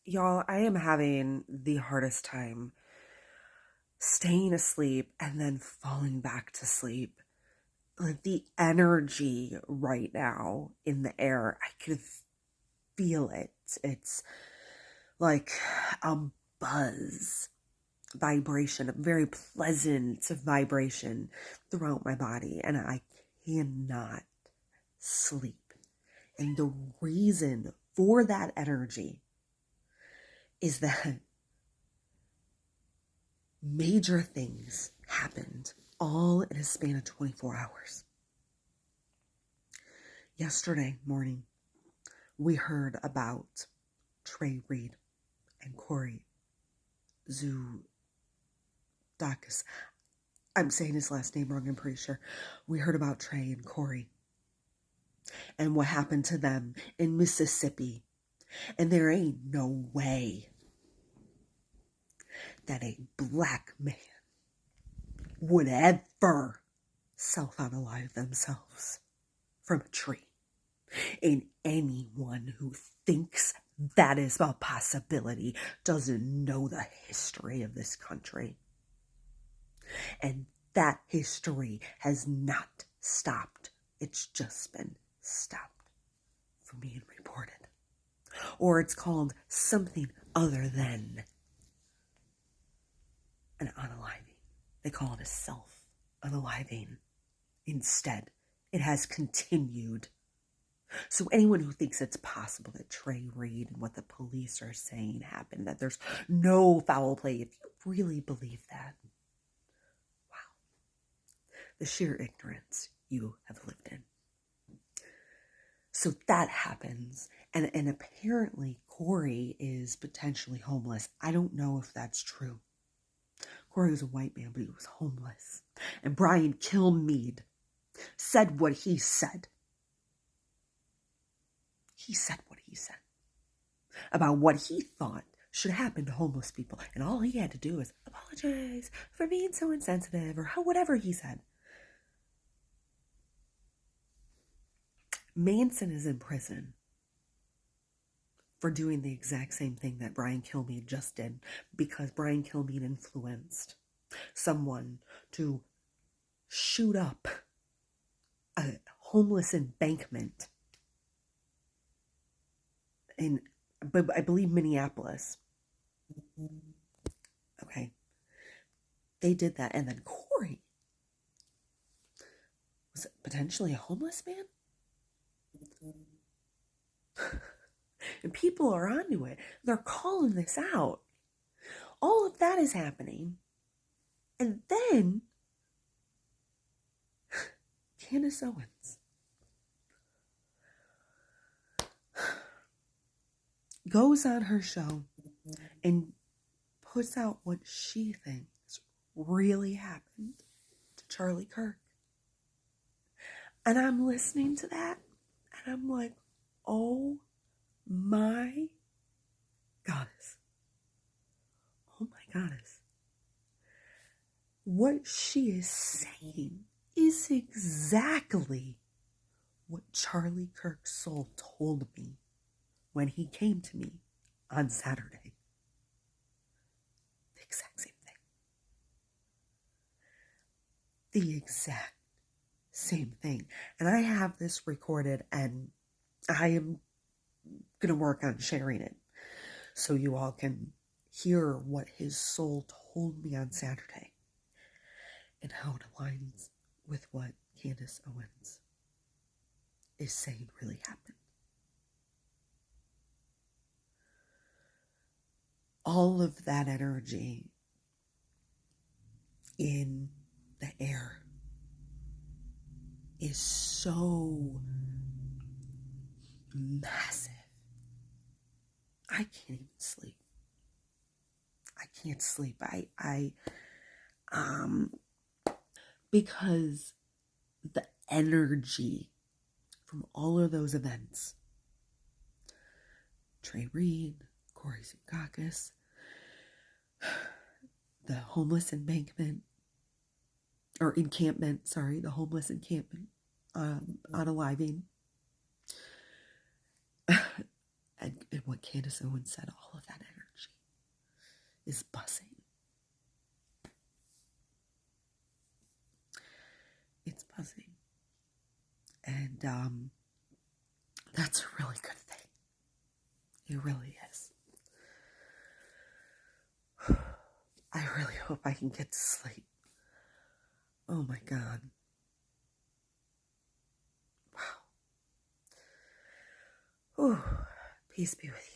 Y'all, I am having the hardest time staying asleep and then falling back to sleep. Like the energy right now in the air, I can feel it. It's like a buzz vibration, a very pleasant vibration throughout my body, and I cannot sleep. And the reason for that energy is that major things happened all in a span of 24 hours. Yesterday morning, we heard about Trey and Corey Zudakis. I'm saying his last name wrong, I'm pretty sure. We heard about Trey and Corey and what happened to them in Mississippi. And there ain't no way that a black man would ever self-unalive themselves from a tree. And anyone who thinks that is a possibility doesn't know the history of this country. And that history has not stopped. It's just been stopped from being reported. Or it's called something other than an unaliving. They call it a self-unaliving. Instead, it has continued. So anyone who thinks it's possible that Trey Reed and what the police are saying happened, that there's no foul play, if you really believe that, wow, the sheer ignorance you have lived in. So that happens, and apparently Corey is potentially homeless. I don't know if that's true. Corey was a white man, but he was homeless. And Brian Kilmeade said what he said. He said what he said about what he thought should happen to homeless people. And all he had to do was apologize for being so insensitive or whatever he said. Manson is in prison for doing the exact same thing that Brian Kilmeade just did, because Brian Kilmeade influenced someone to shoot up a homeless embankment in, I believe, Minneapolis. Okay. They did that. And then Corey was potentially a homeless man. And people are onto it. They're calling this out. All of that is happening. And then Candace Owens goes on her show and puts out what she thinks really happened to Charlie Kirk. And I'm listening to that and I'm like, oh my goddess. Oh my goddess. What she is saying is exactly what Charlie Kirk's soul told me when he came to me on Saturday. The exact same thing. The exact same thing. And I have this recorded and I am going to work on sharing it so you all can hear what his soul told me on Saturday and how it aligns with what Candace Owens is saying really happened. All of that energy in the air is so massive. I can't even sleep. I can't sleep. Because the energy from all of those events, Trey Reed, Corey Zudakis, the homeless encampment, the homeless encampment, unaliving, and what Candace Owens said, all of that is buzzing. It's buzzing. And that's a really good thing. It really is. I really hope I can get to sleep. Oh my God. Wow. Ooh, peace be with you.